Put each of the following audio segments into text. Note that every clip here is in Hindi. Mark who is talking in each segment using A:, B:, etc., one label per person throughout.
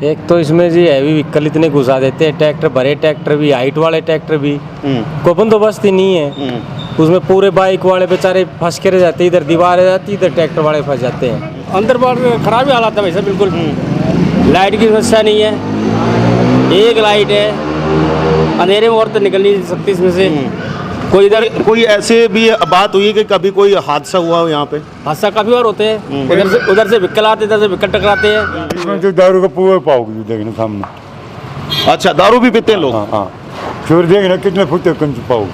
A: एक तो इसमें जी हैवी व्हीकल इतने घुसा देते हैं, ट्रैक्टर भरे ट्रैक्टर भी, हाइट वाले ट्रैक्टर भी, कोई बंदोबस्त ही नहीं है। उसमें पूरे बाइक वाले बेचारे फंस के रह जाते हैं, इधर दीवार आ जाती है, इधर ट्रैक्टर वाले फंस जाते हैं।
B: अंदर बाहर खराब ही हालात है वैसे बिल्कुल। लाइट की व्यवस्था नहीं है, एक लाइट है, अंधेरे में और तो निकल नहीं सकती इसमें से।
C: कोई ऐसे भी बात हुई है कि कभी कोई हादसा हुआ हो यहाँ पे?
B: हादसा काफी बार होते हैं, उधर से व्हीकल आते, इधर से व्हीकल टकराते हैं।
D: इसमें तो दारू का पूरा पाओगे देखने सामने।
C: अच्छा, दारू भी पीते हैं लोग?
D: हाँ, फिर देखना कितने फुटे कंच पाओ।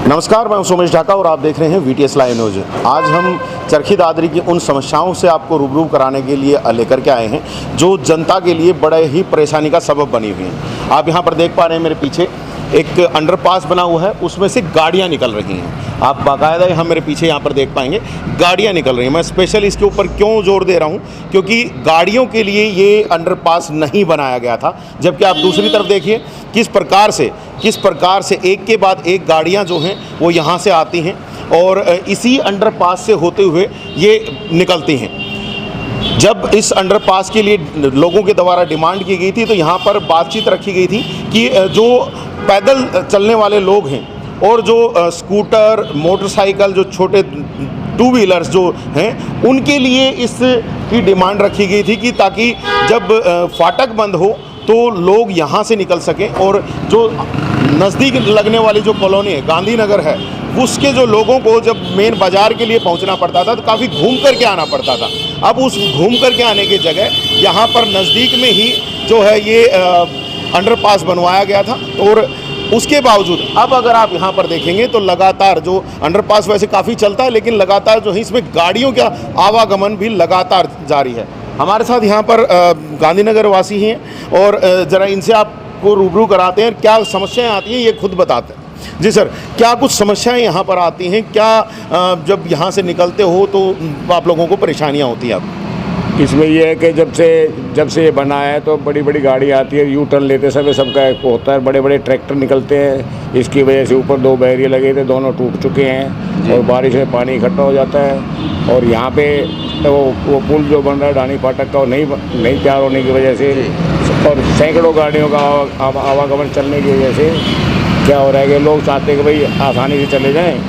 C: नमस्कार, मैं सोमेश ढाका और आप देख रहे हैं VTS लाइव न्यूज। आज हम चरखी दादरी की उन समस्याओं से आपको रूबरू कराने के लिए लेकर के आए हैं जो जनता के लिए बड़े ही परेशानी का सबब बनी हुई हैं। आप यहाँ पर देख पा रहे हैं मेरे पीछे एक अंडरपास बना हुआ है, उसमें से गाड़ियाँ निकल रही हैं। आप बाकायदा यहाँ मेरे पीछे यहाँ पर देख पाएंगे गाड़ियाँ निकल रही हैं। मैं स्पेशल इसके ऊपर क्यों जोर दे रहा हूँ, क्योंकि गाड़ियों के लिए ये अंडरपास नहीं बनाया गया था। जबकि आप दूसरी तरफ देखिए किस प्रकार से एक के बाद एक गाड़ियाँ जो हैं वो यहाँ से आती हैं और इसी अंडरपास से होते हुए ये निकलती हैं। जब इस अंडरपास के लिए लोगों के द्वारा डिमांड की गई थी तो यहाँ पर बातचीत रखी गई थी कि जो पैदल चलने वाले लोग हैं और जो स्कूटर, मोटरसाइकिल, जो छोटे टू व्हीलर्स जो हैं, उनके लिए इसकी डिमांड रखी गई थी कि ताकि जब फाटक बंद हो तो लोग यहाँ से निकल सकें और जो नज़दीक लगने वाली जो कॉलोनी है, गांधीनगर है, उसके जो लोगों को जब मेन बाज़ार के लिए पहुंचना पड़ता था तो काफ़ी घूम करके आना पड़ता था। अब उस घूम करके आने की जगह यहाँ पर नज़दीक में ही जो है ये अंडरपास बनवाया गया था। और उसके बावजूद अब अगर आप यहाँ पर देखेंगे तो लगातार जो अंडरपास वैसे काफ़ी चलता है, लेकिन लगातार जो है इसमें गाड़ियों का आवागमन भी लगातार जारी है। हमारे साथ यहाँ पर गांधीनगर वासी हैं और ज़रा इनसे आपको रूबरू कराते हैं, क्या समस्याएं आती हैं ये खुद बताते हैं। जी सर, क्या कुछ समस्याएं यहाँ पर आती हैं? क्या जब यहाँ से निकलते हो तो आप लोगों को परेशानियाँ होती हैं? आप
E: इसमें यह है कि जब से ये बना है तो बड़ी बड़ी गाड़ी आती है, यू टर्न लेते समय सबका एक होता है, बड़े बड़े ट्रैक्टर निकलते हैं। इसकी वजह से ऊपर 2 बैरियर लगे थे, दोनों टूट चुके हैं और बारिश में पानी इकट्ठा हो जाता है। और यहाँ पे वो पुल जो बन रहा है ढाणी फाटक का, वो नहीं तैयार होने की वजह से और सैकड़ों गाड़ियों का आवागमन चलने की वजह से क्या हो रहा है कि लोग चाहते हैं कि भाई आसानी से चले जाएँ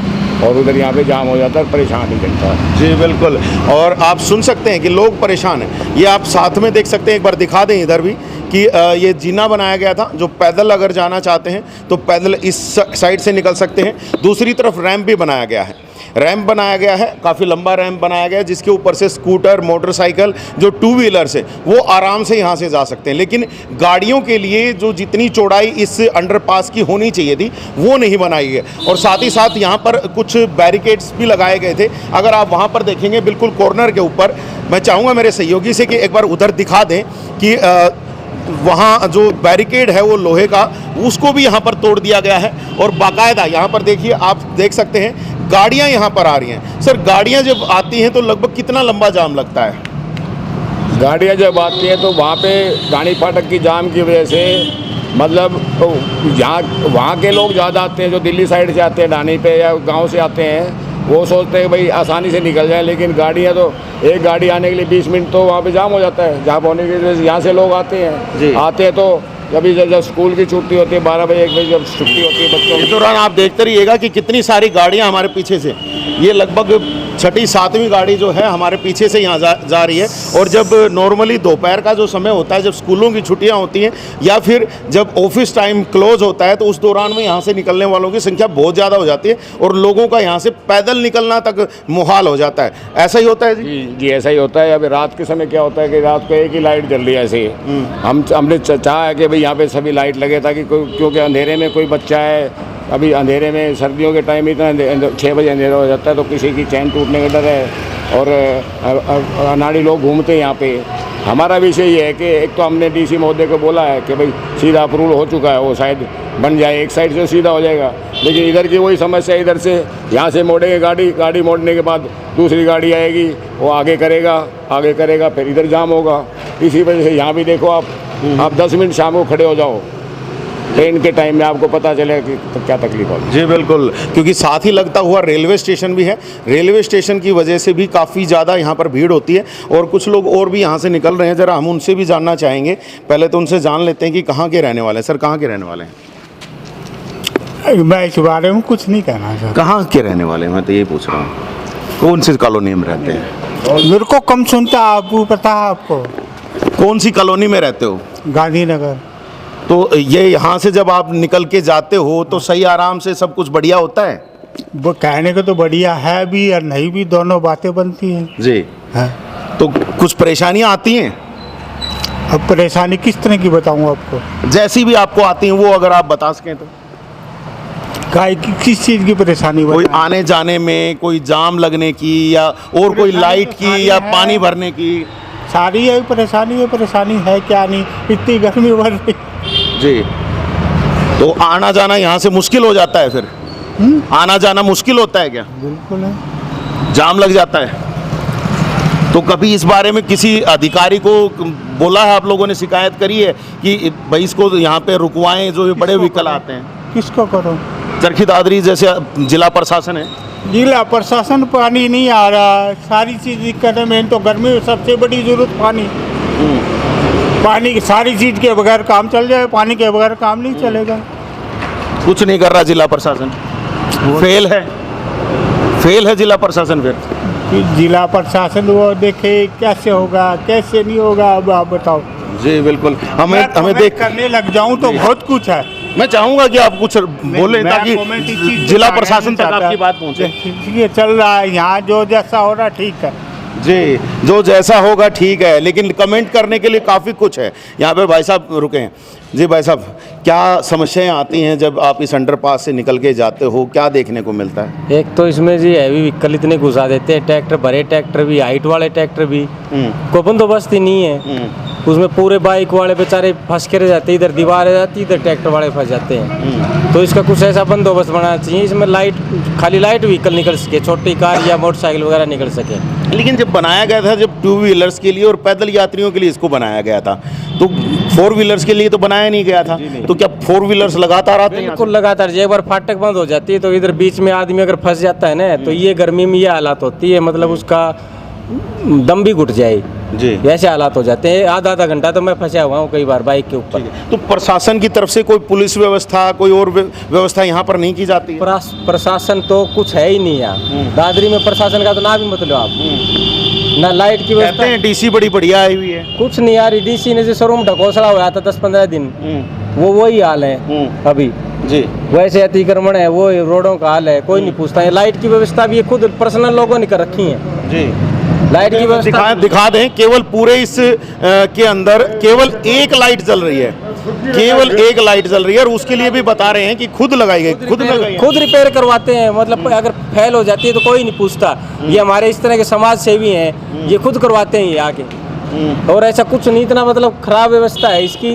E: और उधर यहाँ पे जाम हो जाता है, परेशान ही जनता है।
C: जी बिल्कुल, और आप सुन सकते हैं कि लोग परेशान हैं। ये आप साथ में देख सकते हैं, एक बार दिखा दें इधर भी कि ये जीना बनाया गया था, जो पैदल अगर जाना चाहते हैं तो पैदल इस साइड से निकल सकते हैं। दूसरी तरफ रैंप भी बनाया गया है, काफ़ी लंबा रैंप बनाया गया है जिसके ऊपर से स्कूटर, मोटरसाइकिल, जो टू व्हीलर्स है वो आराम से यहाँ से जा सकते हैं। लेकिन गाड़ियों के लिए जो जितनी चौड़ाई इस अंडरपास की होनी चाहिए थी वो नहीं बनाई गई। और साथ ही साथ यहाँ पर कुछ बैरिकेड्स भी लगाए गए थे। अगर आप वहाँ पर देखेंगे बिल्कुल कॉर्नर के ऊपर, मैं चाहूँगा मेरे सहयोगी से कि एक बार उधर दिखा दें कि वहाँ जो बैरिकेड है वो लोहे का, उसको भी यहाँ पर तोड़ दिया गया है। और बाकायदा यहाँ पर देखिए, आप देख सकते हैं गाड़ियाँ यहाँ पर आ रही हैं। सर, गाड़ियाँ जब आती हैं तो लगभग कितना लंबा जाम लगता है?
E: गाड़ियाँ जब आती हैं तो वहाँ पे ढाणी फाटक की जाम की वजह से मतलब वहाँ के लोग ज़्यादा आते हैं, जो दिल्ली साइड से आते हैं ढाणी पे या गाँव से आते हैं, वो सोचते हैं भाई आसानी से निकल जाए। लेकिन गाड़ियाँ तो एक गाड़ी आने के लिए 20 मिनट तो वहाँ पे जाम हो जाता है। जाम होने की वजह से यहाँ से लोग आते हैं तो जब स्कूल की छुट्टी होती है 12 बजे 1 बजे जब छुट्टी होती है बच्चों
C: इस दौरान आप देखते रहिएगा कि कितनी सारी गाड़ियाँ हमारे पीछे से, ये लगभग 6ठी 7वीं गाड़ी जो है हमारे पीछे से यहाँ जा रही है। और जब नॉर्मली दोपहर का जो समय होता है, जब स्कूलों की छुट्टियाँ होती हैं या फिर जब ऑफिस टाइम क्लोज होता है, तो उस दौरान में यहाँ से निकलने वालों की संख्या बहुत ज़्यादा हो जाती है और लोगों का यहाँ से पैदल निकलना तक मुहाल हो जाता है। ऐसा ही होता है
E: जी, ऐसा ही होता है। अभी रात के समय क्या होता है कि रात को एक ही लाइट जल रही है ऐसे ही। हमने चाहा है कि भाई यहाँ पे सभी लाइट लगे ताकि क्योंकि अंधेरे में कोई बच्चा है, अभी अंधेरे में सर्दियों के टाइम इतना 6 बजे अंधेरा हो जाता है तो किसी की चैन टूटने का डर है और अनाड़ी लोग घूमते हैं यहाँ पे। हमारा विषय ये है कि एक तो हमने DC महोदय को बोला है कि भाई सीधा अप्रूवल हो चुका है, वो शायद बन जाए, एक साइड से सीधा हो जाएगा। लेकिन इधर की वही समस्या, इधर से यहाँ से मोड़ेंगे गाड़ी मोड़ने के बाद दूसरी गाड़ी आएगी, वो आगे करेगा फिर इधर जाम होगा। इसी वजह से यहाँ भी देखो आप 10 मिनट शाम को खड़े हो जाओ ट्रेन के टाइम में आपको पता चले कि तो क्या तकलीफ होगी।
C: जी बिल्कुल, क्योंकि साथ ही लगता हुआ रेलवे स्टेशन भी है। रेलवे स्टेशन की वजह से भी काफ़ी ज़्यादा यहाँ पर भीड़ होती है और कुछ लोग और भी यहाँ से निकल रहे हैं। ज़रा हम उनसे भी जानना चाहेंगे। पहले तो उनसे जान लेते हैं कि कहाँ के रहने वाले हैं। सर, कहाँ के रहने वाले हैं?
D: मैं इस बारे में कुछ नहीं कहना चाहता।
C: कहाँ के रहने वाले हैं, मैं तो यही पूछ रहा हूँ। कौन सी कॉलोनी में रहते हैं?
D: मेरे को कम सुनता, आपको पता है आपको?
C: कौन सी कॉलोनी में रहते हो?
D: गांधीनगर।
C: तो ये यहाँ से जब आप निकल के जाते हो तो सही आराम से सब कुछ बढ़िया होता है?
D: वो कहने को तो बढ़िया है भी और नहीं भी, दोनों बातें बनती हैं।
C: जी।
D: हाँ।
C: तो कुछ परेशानियाँ आती हैं?
D: अब परेशानी किस तरह की बताऊँ आपको?
C: जैसी भी आपको आती हैं वो अगर आप बता सकें तो।
D: किस चीज़ की परेशानी?
C: कोई आने जाने में, कोई जाम लगने की, या और कोई लाइट की, या पानी भरने की?
D: सारी है परेशानी है क्या नहीं, इतनी गर्मी बढ़ रही।
C: जी। तो आना जाना यहाँ से मुश्किल हो जाता है फिर? आना जाना मुश्किल होता है क्या?
D: बिल्कुल है।
C: जाम लग जाता है? तो कभी इस बारे में किसी अधिकारी को बोला है, आप लोगों ने शिकायत करी है कि भाई इसको यहाँ पे रुकवाएं, जो ये बड़े व्हीकल आते हैं?
D: किसको करो?
C: चरखी दादरी जैसे जिला प्रशासन है।
D: जिला प्रशासन, पानी नहीं आ रहा, सारी चीज़ दिक्कत है। मेन तो गर्मी में सबसे बड़ी जरूरत पानी। पानी की सारी चीज़ के बगैर काम चल जाए, पानी के बगैर काम नहीं चलेगा।
C: कुछ नहीं कर रहा जिला प्रशासन? फेल है जिला प्रशासन फिर?
D: जिला प्रशासन वो देखे कैसे होगा कैसे नहीं होगा, अब आप बताओ।
C: जी बिल्कुल, हमें देख
D: करने लग जाऊं तो बहुत कुछ है।
C: मैं चाहूंगा कि आप कुछ बोलें ताकि जिला प्रशासन तक आपकी बात पहुंचे।
D: ये चल रहा है यहाँ, जो जैसा हो रहा ठीक है।
C: जी, जो जैसा होगा ठीक है, लेकिन कमेंट करने के लिए काफ़ी कुछ है। यहाँ पे भाई साहब रुके हैं। जी भाई साहब, क्या समस्याएं आती हैं जब आप इस अंडरपास से निकल के जाते हो? क्या देखने को मिलता है?
A: एक तो इसमें जी हैवी व्हीकल इतने घुसा देते हैं, ट्रैक्टर, बड़े ट्रैक्टर भी, हाइट वाले ट्रैक्टर भी, कोई बंदोबस्त ही नहीं है। उसमें पूरे बाइक वाले बेचारे फंस के रह जाते हैं, इधर दीवार आ जाती है, इधर ट्रैक्टर वाले फंस जाते हैं। तो इसका कुछ ऐसा बंदोबस्त बनाना चाहिए, इसमें लाइट, खाली लाइट व्हीकल निकल सके, छोटी कार या मोटरसाइकिल वगैरह निकल सके।
C: लेकिन जब बनाया गया था, जब 2 व्हीलर्स के लिए और पैदल यात्रियों के लिए इसको बनाया गया था, तो 4 व्हीलर्स के लिए तो बनाया नहीं गया था। तो क्या 4 व्हीलर्स लगातार आते हैं?
A: बिल्कुल लगातार। एक बार फाटक बंद हो जाती है तो इधर बीच में आदमी अगर फंस जाता है ना, तो ये गर्मी में ये हालात होती है, मतलब उसका दम भी घुट जाए
C: जी,
A: ऐसे हालात हो जाते हैं। आधा घंटा तो मैं फंसा हुआ हूँ कई बार बाइक के ऊपर।
C: तो प्रशासन की तरफ से कोई पुलिस व्यवस्था, कोई और व्यवस्था यहाँ पर नहीं की जाती है?
A: प्रशासन तो कुछ है ही नहीं यहाँ दादरी में। प्रशासन का तो नाम ही मतलब आप ना, लाइट की
C: कहते
A: व्यवस्था।
C: हैं डीसी बड़ी बढ़िया आई हुई है।
A: कुछ नहीं यार, डीसी ने जो शोरूम ढकोसला हुआ था 10-15 दिन, वो वही हाल है अभी
C: जी।
A: वैसे अतिक्रमण है, वो रोडों का हाल है, कोई नहीं पूछता है। लाइट की व्यवस्था भी खुद पर्सनल लोगों ने कर रखी है
C: जी।
A: लाइट की व्यवस्था।
C: दिखा दें, केवल पूरे इस के अंदर केवल एक लाइट जल रही है, केवल एक लाइट जल रही है, और उसके लिए भी बता रहे हैं कि खुद लगाई गई,
A: खुद रिपेयर करवाते हैं। मतलब अगर फेल हो जाती है तो कोई नहीं पूछता। ये हमारे इस तरह के समाज सेवी हैं, ये खुद करवाते हैं ये आके। और ऐसा कुछ नहीं, इतना मतलब खराब व्यवस्था है इसकी।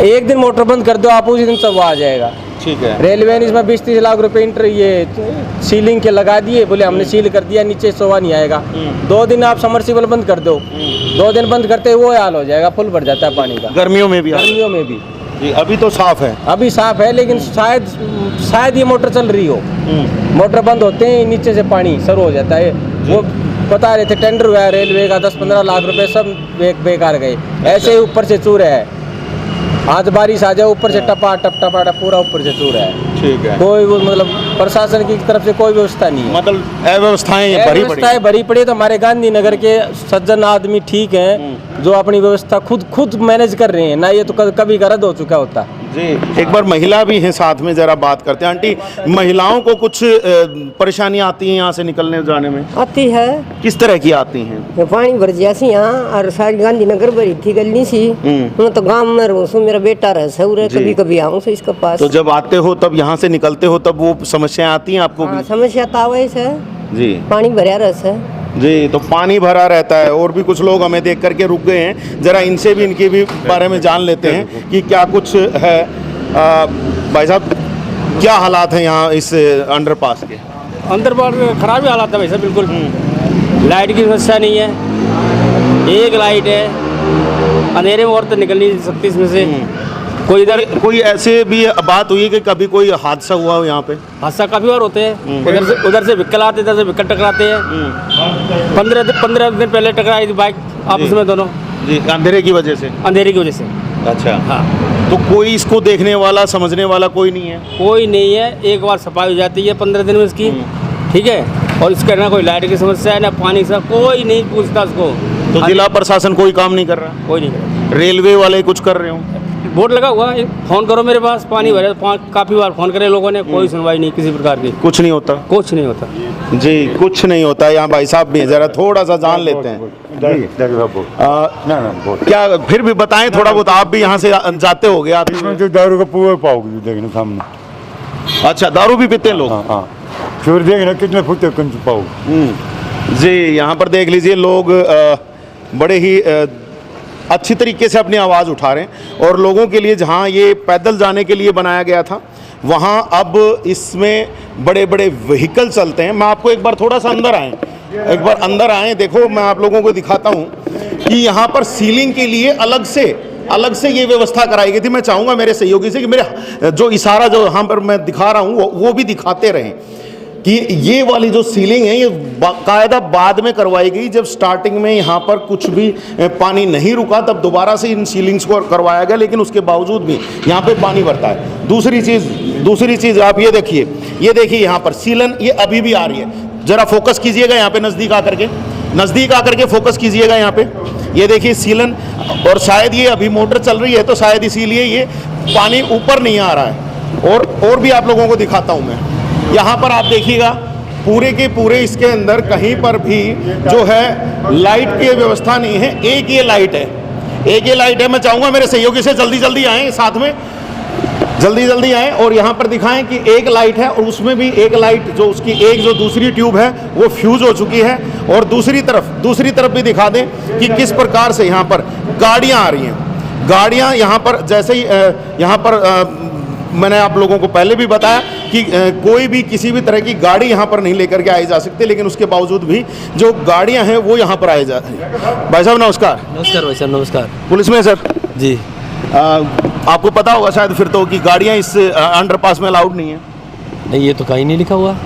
A: एक दिन मोटर बंद कर दो आप, उसी दिन सब आ जाएगा।
C: ठीक है।
A: रेलवे ने इसमें 20-30 लाख रुपए इंटर ये सीलिंग के लगा दिए, बोले हमने सील कर दिया, नीचे सोवा नहीं आएगा। 2 दिन आप समरसीबल बंद कर दो, 2 दिन बंद करते वो हाल हो जाएगा, फुल भर जाता है पानी का।
C: गर्मियों में भी?
A: गर्मियों में भी
C: जी। अभी तो साफ है?
A: अभी साफ है, लेकिन शायद ये मोटर चल रही हो। मोटर बंद होते हैं नीचे से पानी शुरू हो जाता है। वो बता रहे थे टेंडर हुआ है रेलवे का, 10-15 लाख रुपए सब बेकार गए। ऐसे ही ऊपर से चूर है, आज बारिश आ जाए ऊपर से टपा पूरा ऊपर से चूर है।
C: ठीक है।
A: कोई वो मतलब प्रशासन की तरफ से कोई व्यवस्था नहीं है।
C: मतलब अव्यवस्थाएं
A: भरी पड़ी। तो हमारे गांधीनगर के सज्जन आदमी ठीक हैं, जो अपनी व्यवस्था खुद मैनेज कर रहे हैं ना, ये तो कभी का रद्द हो चुका होता
C: जी। एक बार महिला भी हैं साथ में, जरा बात करते हैं। आंटी, महिलाओं को कुछ परेशानी आती है यहाँ से निकलने जाने में?
F: आती है।
C: किस तरह की आती हैं?
F: पानी भर जैसी यहाँ, और सारी गांधीनगर भरी थी गली सी। मैं तो गांव में रहूँ, मेरा बेटा रह सऊर, कभी कभी आऊँ इसके पास।
C: तो जब आते हो, तब यहाँ से निकलते हो, तब वो समस्याएं आती हैं आपको भी?
F: समस्या तो वैसे
C: जी।
F: पानी भरा रस है
C: जी। तो पानी भरा रहता है, और भी कुछ लोग हमें देख करके रुक गए हैं, जरा इनसे भी इनके भी बारे में जान लेते हैं कि क्या कुछ है। भाई साहब, क्या हालात हैं यहाँ इस अंडरपास के?
B: अंदर बाहर खराब ही हालात है भाई साहब, बिल्कुल। लाइट की व्यवस्था नहीं है, एक लाइट है, अंधेरे में औरत निकल नहीं सकती इसमें से। कोई इधर
C: कोई ऐसे भी बात हुई है कि कभी कोई हादसा हुआ हो यहाँ पे?
B: हादसा काफ़ी बार होते हैं। उधर से व्हीकल आते, इधर से व्हीकल टकराते हैं। 15 दिन पहले टकराई थी बाइक आपस में दोनों,
C: जी, अंधेरे की वजह से।
B: अंधेरे की वजह से।
C: अच्छा,
B: हाँ,
C: तो कोई इसको देखने वाला समझने वाला कोई नहीं है?
B: कोई नहीं है। एक बार सफाई हो जाती है 15 दिन में इसकी, ठीक है। और इसका ना कोई लाइट की समस्या है ना पानी का, कोई नहीं पूछता उसको।
C: तो जिला प्रशासन कोई काम नहीं कर रहा?
B: कोई नहीं करता।
C: रेलवे वाले कुछ कर रहे हो?
B: बोर्ड लगा हुआ है, फोन करो मेरे पास, पानी भरे। काफ़ी बार फोन करे लोगों ने, कोई सुनवाई नहीं किसी प्रकार की,
C: कुछ नहीं होता?
B: कुछ नहीं होता
C: जी, कुछ नहीं होता। यहाँ भाई साहब भी हैं, जरा थोड़ा सा जान लेते हैं। क्या फिर भी बताएं थोड़ा बहुत, आप भी यहाँ से जाते हो गए? आप
G: जो दारू का पूरा पाओगे देखना सामने।
C: अच्छा, दारू भी पीते हैं लोग?
G: हाँ हाँ, फिर देखना कितने फुटे कंच पाओगे।
C: जी, यहाँ पर देख लीजिए लोग बड़े ही अच्छी तरीके से अपनी आवाज़ उठा रहे हैं। और लोगों के लिए जहाँ ये पैदल जाने के लिए बनाया गया था, वहाँ अब इसमें बड़े बड़े व्हीकल चलते हैं। मैं आपको एक बार थोड़ा सा अंदर आएँ, एक बार अंदर आएँ, देखो मैं आप लोगों को दिखाता हूँ कि यहाँ पर सीलिंग के लिए अलग से ये व्यवस्था कराई गई थी। मैं चाहूँगा मेरे सहयोगी से कि मेरे जो इशारा जो यहाँ पर मैं दिखा रहा हूँ वो भी दिखाते रहें कि ये वाली जो सीलिंग है ये बाकायदा बाद में करवाई गई, जब स्टार्टिंग में यहाँ पर कुछ भी पानी नहीं रुका तब दोबारा से इन सीलिंग्स को करवाया गया, लेकिन उसके बावजूद भी यहाँ पे पानी भरता है। दूसरी चीज़ आप ये देखिए यहाँ पर सीलन ये अभी भी आ रही है। ज़रा फोकस कीजिएगा यहाँ पे, नज़दीक आकर के फोकस कीजिएगा यहाँ पे। ये देखिए सीलन, और शायद ये अभी मोटर चल रही है तो शायद इसीलिए ये पानी ऊपर नहीं आ रहा है। और भी आप लोगों को दिखाता हूँ मैं। यहाँ पर आप देखिएगा पूरे के पूरे इसके अंदर कहीं पर भी जो है लाइट की व्यवस्था नहीं है। एक ये लाइट है। मैं चाहूँगा मेरे सहयोगी से जल्दी आएँ, साथ में जल्दी आएँ और यहाँ पर दिखाएं कि एक लाइट है और उसमें भी एक लाइट जो उसकी एक जो दूसरी ट्यूब है वो फ्यूज़ हो चुकी है। और दूसरी तरफ भी दिखा दें कि किस प्रकार से यहाँ पर गाड़ियाँ आ रही हैं। गाड़ियाँ यहाँ पर जैसे ही यहाँ पर मैंने आप लोगों को पहले भी बताया कि कोई भी किसी भी तरह की गाड़ी यहाँ पर नहीं लेकर के आई जा सकती, लेकिन उसके बावजूद भी जो गाड़ियाँ हैं वो यहाँ पर आई जा रही हैं। भाई साहब नमस्कार।
B: नमस्कार भाई साहब, नमस्कार।
C: पुलिस में सर
B: जी,
C: आपको पता होगा शायद फिर तो कि गाड़ियाँ इस अंडरपास में अलाउड नहीं है?
B: नहीं, ये तो कहीं नहीं लिखा हुआ,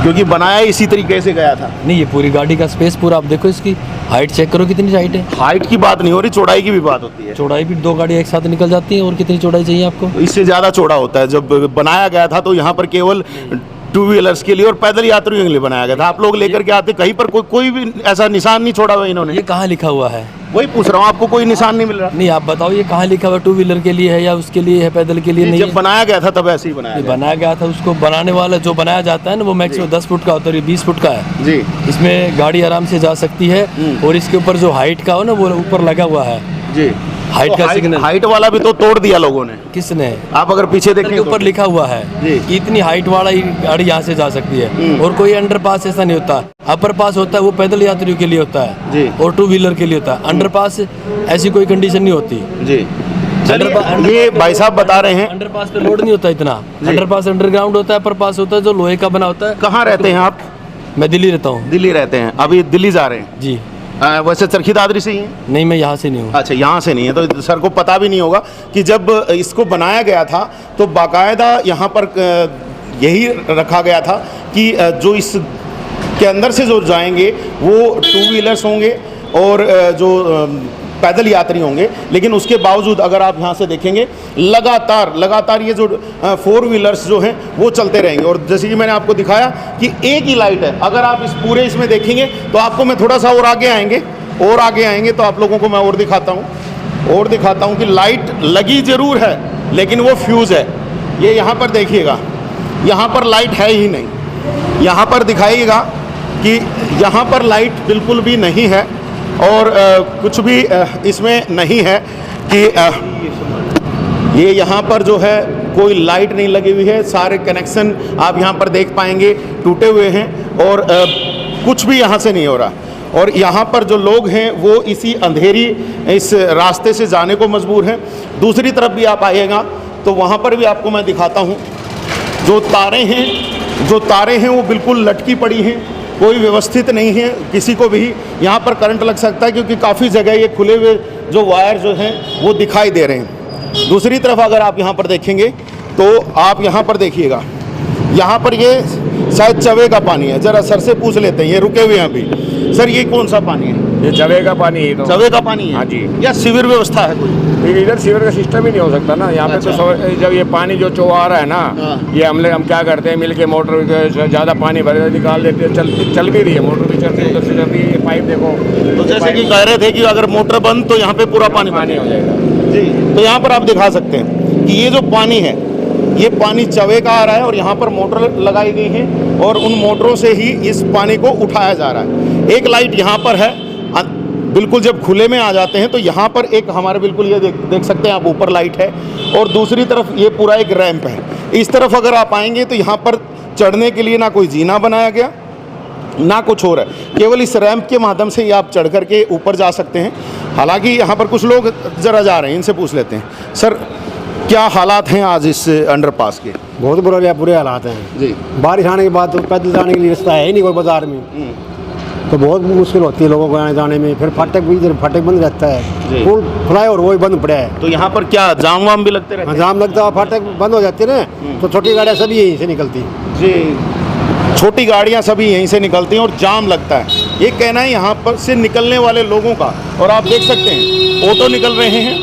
C: क्योंकि बनाया इसी तरीके से गया था।
B: नहीं ये पूरी गाड़ी का स्पेस पूरा, आप देखो इसकी हाइट चेक करो कितनी हाइट है।
C: हाइट की बात नहीं हो रही, चौड़ाई की भी बात होती है।
B: चौड़ाई भी 2 गाड़ियाँ एक साथ निकल जाती हैं। और कितनी चौड़ाई चाहिए आपको?
C: इससे ज़्यादा चौड़ा होता है। जब बनाया गया था तो यहाँ पर केवल 2 व्हीलर्स के लिए और पैदल यात्रियों के लिए बनाया गया था। आप लोग लेकर के आते, कहीं पर कोई भी ऐसा निशान नहीं छोड़ा हुआ इन्होंने।
B: ये कहाँ लिखा हुआ है?
C: वही पूछ रहा हूँ, आपको कोई निशान नहीं मिल रहा?
B: नहीं, आप बताओ ये कहाँ लिखा हुआ? 2 व्हीलर के लिए है या उसके लिए है, पैदल के लिए? नहीं,
C: जब बनाया गया था तब ऐसे ही
B: बनाया गया था। उसको बनाने वाला जो बनाया जाता है ना वो मैक्सिमम 10 फुट का होता है, 20 फुट का है
C: जी।
B: इसमें गाड़ी आराम से जा सकती है। और इसके ऊपर जो हाइट का हो ना वो ऊपर लगा हुआ है
C: जी।
B: हाइट
C: तो
B: का सिग्नल।
C: हाइट वाला भी तो तोड़ दिया लोगों ने।
B: किसने?
C: आप अगर पीछे देखें
B: के ऊपर लिखा हुआ है
C: जी।
B: कि इतनी हाइट वाला ही गाड़ी यहाँ से जा सकती है। और कोई अंडरपास ऐसा नहीं होता। अपर पास होता है वो पैदल यात्रियों के लिए होता है
C: जी।
B: और 2 व्हीलर के लिए होता है। अंडरपास ऐसी कोई कंडीशन नहीं होती
C: जी। ये भाई साहब बता रहे हैं
B: अंडरपास पे लोड नहीं होता इतना। अंडरपास अंडरग्राउंड होता है, अपर पास होता है जो लोहे का बना होता है।
C: कहाँ रहते हैं आप?
B: मैं दिल्ली रहता हूँ।
C: दिल्ली रहते हैं, अभी दिल्ली जा रहे हैं?
B: जी।
C: वैसे चरखी दादरी से ही हैं?
B: नहीं, मैं यहाँ से नहीं हूँ।
C: अच्छा, यहाँ से नहीं है तो सर को पता भी नहीं होगा कि जब इसको बनाया गया था तो बाकायदा यहाँ पर यही रखा गया था कि जो इस के अंदर से जो जाएंगे वो 2 व्हीलर्स होंगे और जो पैदल यात्री होंगे। लेकिन उसके बावजूद अगर आप यहाँ से देखेंगे लगातार ये जो 4 व्हीलर्स जो हैं वो चलते रहेंगे। और जैसे कि मैंने आपको दिखाया कि एक ही लाइट है। अगर आप इस पूरे इसमें देखेंगे तो आपको मैं थोड़ा सा और आगे आएंगे तो आप लोगों को मैं और दिखाता हूँ कि लाइट लगी ज़रूर है लेकिन वो फ्यूज़ है। ये यहाँ पर देखिएगा, यहाँ पर लाइट है ही नहीं। यहाँ पर दिखाइएगा कि यहाँ पर लाइट बिल्कुल भी नहीं है और कुछ भी इसमें नहीं है कि ये यहाँ पर जो है कोई लाइट नहीं लगी हुई है। सारे कनेक्शन आप यहाँ पर देख पाएंगे टूटे हुए हैं और कुछ भी यहाँ से नहीं हो रहा। और यहाँ पर जो लोग हैं वो इसी अंधेरी इस रास्ते से जाने को मजबूर हैं। दूसरी तरफ भी आप आइएगा तो वहाँ पर भी आपको मैं दिखाता हूँ जो तारें हैं वो बिल्कुल लटकी पड़ी हैं, कोई व्यवस्थित नहीं है। किसी को भी यहाँ पर करंट लग सकता है क्योंकि काफ़ी जगह ये खुले हुए जो वायर जो हैं वो दिखाई दे रहे हैं। दूसरी तरफ अगर आप यहाँ पर देखेंगे तो आप यहाँ पर देखिएगा, यहाँ पर ये शायद चवे का पानी है। जरा सर से पूछ लेते हैं, ये रुके हुए हैं अभी। सर ये कौन सा पानी है?
E: ये चवे का पानी है। तो
C: चवे का पानी है?
E: हाँ जी।
C: या सीवर व्यवस्था है कोई?
E: इधर सीवर का सिस्टम ही नहीं हो सकता ना यहाँ पे।
C: अच्छा।
E: तो जब ये पानी जो चो आ रहा है ना, ये हम क्या करते हैं, मिल के मोटर ज़्यादा पानी भरे निकाल देते हैं, चल भी रही है, मोटर भी चल रही है, उधर से चल रही है। ये पाइप देखो,
C: तो जैसे कि कह रहे थे कि अगर मोटर बंद तो यहाँ पे पूरा पानी
E: हो जाएगा
C: जी। तो यहाँ पर आप दिखा सकते हैं कि ये जो पानी है, ये पानी चवे का आ रहा है और यहाँ पर मोटर लगाई गई है और उन मोटरों से ही इस पानी को उठाया जा रहा है। एक लाइट यहाँ पर है, बिल्कुल जब खुले में आ जाते हैं तो यहाँ पर एक हमारे बिल्कुल ये देख सकते हैं आप, ऊपर लाइट है और दूसरी तरफ ये पूरा एक रैंप है। इस तरफ अगर आप आएंगे तो यहाँ पर चढ़ने के लिए ना कोई जीना बनाया गया ना कुछ और है, केवल इस रैंप के माध्यम से ही आप चढ़ करके ऊपर जा सकते हैं। हालांकि यहाँ पर कुछ लोग जरा जा रहे हैं, इनसे पूछ लेते हैं। सर क्या हालात हैं आज इस अंडरपास के?
H: बहुत बुरे हालात हैं
C: जी।
H: बारिश आने के बाद तो पैदल जाने के लिए रास्ता है ही नहीं कोई बाजार में, तो बहुत मुश्किल होती है लोगों को आने जाने में। फिर फाटक भी इधर फाटक बंद रहता है, पुल फ्लाई और वही बंद पड़ा है।
C: तो यहाँ पर क्या जाम वाम भी लगते रहते हैं?
H: जाम लगता है, फाटक बंद हो जाते हैं ना, तो छोटी गाड़ियाँ सभी यहीं से निकलती हैं
C: जी। छोटी गाड़ियाँ सभी यहीं से निकलती हैं और जाम लगता है, ये कहना है यहाँ पर से निकलने वाले लोगों का। और आप देख सकते हैं ऑटो निकल रहे हैं,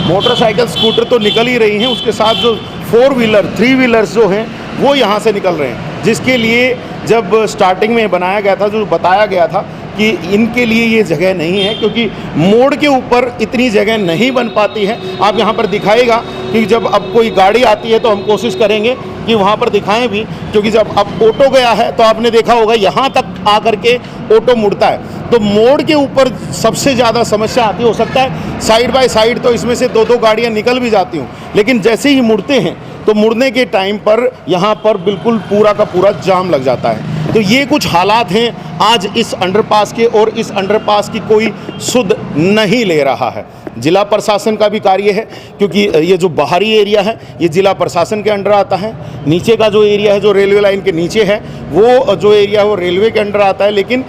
C: मोटरसाइकिल स्कूटर तो निकल ही रही हैं, उसके साथ जो 4 व्हीलर 3 व्हीलर्स जो हैं वो यहाँ से निकल रहे हैं, जिसके लिए जब स्टार्टिंग में बनाया गया था, जो बताया गया था कि इनके लिए ये जगह नहीं है, क्योंकि मोड़ के ऊपर इतनी जगह नहीं बन पाती है। आप यहाँ पर दिखाएगा कि जब अब कोई गाड़ी आती है तो हम कोशिश करेंगे कि वहाँ पर दिखाएं भी, क्योंकि जब अब ऑटो गया है तो आपने देखा होगा यहाँ तक आकर के ऑटो मुड़ता है, तो मोड़ के ऊपर सबसे ज़्यादा समस्या आती हो सकता है साइड बाय साइड तो इसमें से 2-2 गाड़ियाँ निकल भी जाती हूँ, लेकिन जैसे ही मुड़ते हैं तो मुड़ने के टाइम पर यहाँ पर बिल्कुल पूरा का पूरा जाम लग जाता है। तो ये कुछ हालात हैं आज इस अंडरपास के, और इस अंडरपास की कोई सुध नहीं ले रहा है। जिला प्रशासन का भी कार्य है, क्योंकि ये जो बाहरी एरिया है ये जिला प्रशासन के अंडर आता है, नीचे का जो एरिया है जो रेलवे लाइन के नीचे है वो जो एरिया है वो रेलवे के अंडर आता है, लेकिन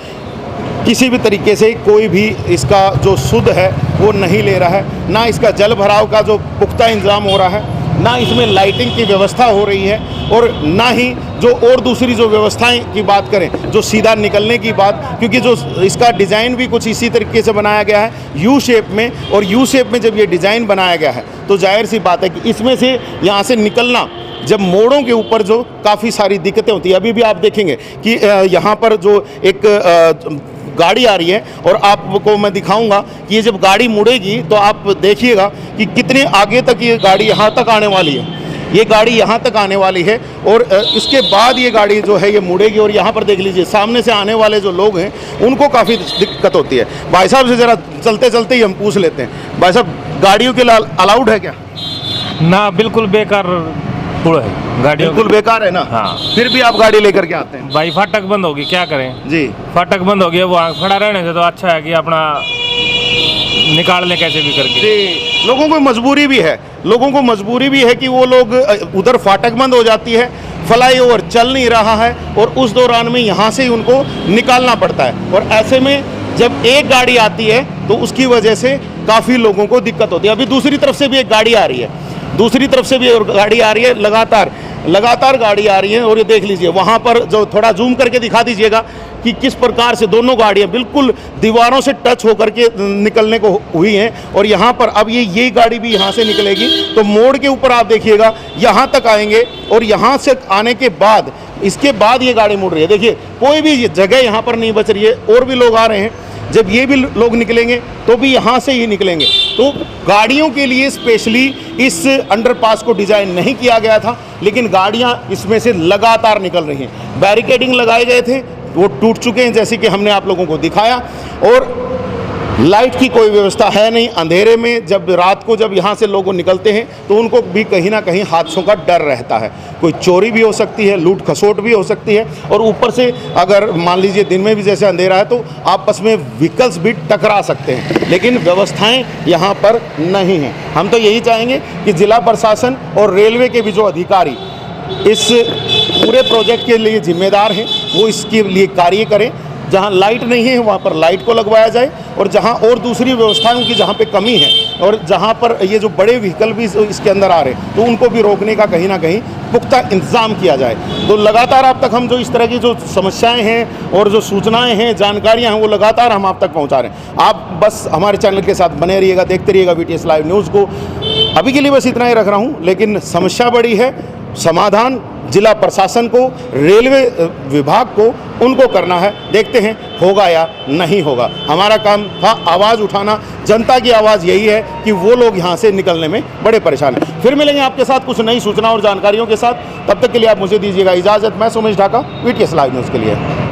C: किसी भी तरीके से कोई भी इसका जो सुध है वो नहीं ले रहा है। ना इसका जल भराव का जो पुख्ता इंतजाम हो रहा है, ना इसमें लाइटिंग की व्यवस्था हो रही है, और ना ही जो और दूसरी जो व्यवस्थाएं की बात करें, जो सीधा निकलने की बात, क्योंकि जो इसका डिज़ाइन भी कुछ इसी तरीके से बनाया गया है यू शेप में, और यू शेप में जब ये डिज़ाइन बनाया गया है तो जाहिर सी बात है कि इसमें से यहाँ से निकलना जब मोड़ों के ऊपर जो काफ़ी सारी दिक्कतें होती है। अभी भी आप देखेंगे कि यहाँ पर जो एक गाड़ी आ रही है और आपको मैं दिखाऊंगा कि ये जब गाड़ी मुड़ेगी तो आप देखिएगा कि कितने आगे तक ये गाड़ी यहाँ तक आने वाली है। ये गाड़ी यहाँ तक आने वाली है और इसके बाद ये गाड़ी जो है ये मुड़ेगी, और यहाँ पर देख लीजिए सामने से आने वाले जो लोग हैं उनको काफ़ी दिक्कत होती है। भाई साहब से ज़रा चलते चलते ही हम पूछ लेते हैं, भाई साहब गाड़ियों के लिए अलाउड है क्या?
A: ना बिल्कुल बेकार पुल है, गाड़ियों
C: बिल्कुल बेकार है ना।
A: हाँ।
C: फिर भी आप गाड़ी लेकर के आते हैं?
A: भाई फाटक बंद होगी, क्या करें
C: जी।
A: फाटक बंद हो गया, वहाँ खड़ा रहने से तो अच्छा है कि अपना निकाल लें कैसे भी करके।
C: जी, लोगों को मजबूरी भी है, लोगों को मजबूरी भी है कि वो लोग उधर फाटक बंद हो जाती है, फ्लाईओवर चल नहीं रहा है और उस दौरान में यहाँ से ही उनको निकालना पड़ता है, और ऐसे में जब एक गाड़ी आती है तो उसकी वजह से काफ़ी लोगों को दिक्कत होती है। अभी दूसरी तरफ से भी एक गाड़ी आ रही है, दूसरी तरफ से भी गाड़ी आ रही है, लगातार गाड़ी आ रही है, और ये देख लीजिए वहाँ पर जो थोड़ा जूम करके दिखा दीजिएगा कि किस प्रकार से दोनों गाड़ियाँ बिल्कुल दीवारों से टच होकर के निकलने को हुई हैं। और यहाँ पर अब ये गाड़ी भी यहाँ से निकलेगी तो मोड़ के ऊपर आप देखिएगा यहाँ तक आएंगे, और यहाँ से आने के बाद इसके बाद ये गाड़ी मुड़ रही है। देखिए कोई भी जगह यहाँ पर नहीं बच रही है, और भी लोग आ रहे हैं, जब ये भी लोग निकलेंगे तो भी यहाँ से ही निकलेंगे। तो गाड़ियों के लिए स्पेशली इस अंडरपास को डिज़ाइन नहीं किया गया था, लेकिन गाड़ियाँ इसमें से लगातार निकल रही हैं। बैरिकेडिंग लगाए गए थे वो टूट चुके हैं जैसे कि हमने आप लोगों को दिखाया, और लाइट की कोई व्यवस्था है नहीं। अंधेरे में जब रात को जब यहाँ से लोग निकलते हैं तो उनको भी कहीं ना कहीं हादसों का डर रहता है, कोई चोरी भी हो सकती है, लूट खसोट भी हो सकती है, और ऊपर से अगर मान लीजिए दिन में भी जैसे अंधेरा है तो आपस में व्हीकल्स भी टकरा सकते हैं, लेकिन व्यवस्थाएं यहाँ पर नहीं हैं। हम तो यही चाहेंगे कि जिला प्रशासन और रेलवे के भी जो अधिकारी इस पूरे प्रोजेक्ट के लिए जिम्मेदार हैं वो इसके लिए कार्य करें, जहाँ लाइट नहीं है वहाँ पर लाइट को लगवाया जाए, और जहाँ और दूसरी व्यवस्थाओं की जहाँ पे कमी है और जहाँ पर ये जो बड़े व्हीकल भी इसके अंदर आ रहे हैं तो उनको भी रोकने का कहीं ना कहीं पुख्ता इंतज़ाम किया जाए। तो लगातार अब तक हम जो इस तरह की जो समस्याएं हैं और जो सूचनाएं हैं, जानकारियां हैं, वो लगातार हम आप तक पहुंचा रहे हैं। आप बस हमारे चैनल के साथ बने रहिएगा, देखते रहिएगा VTS लाइव न्यूज़ को। अभी के लिए बस इतना ही रख रहा हूं, लेकिन समस्या बड़ी है, समाधान जिला प्रशासन को, रेलवे विभाग को, उनको करना है। देखते हैं होगा या नहीं होगा। हमारा काम था आवाज़ उठाना, जनता की आवाज़ यही है कि वो लोग यहाँ से निकलने में बड़े परेशान हैं। फिर मिलेंगे आपके साथ कुछ नई सूचना और जानकारियों के साथ, तब तक के लिए आप मुझे दीजिएगा इजाज़त। मैं Sumesh Dhaka, VTS live news के लिए।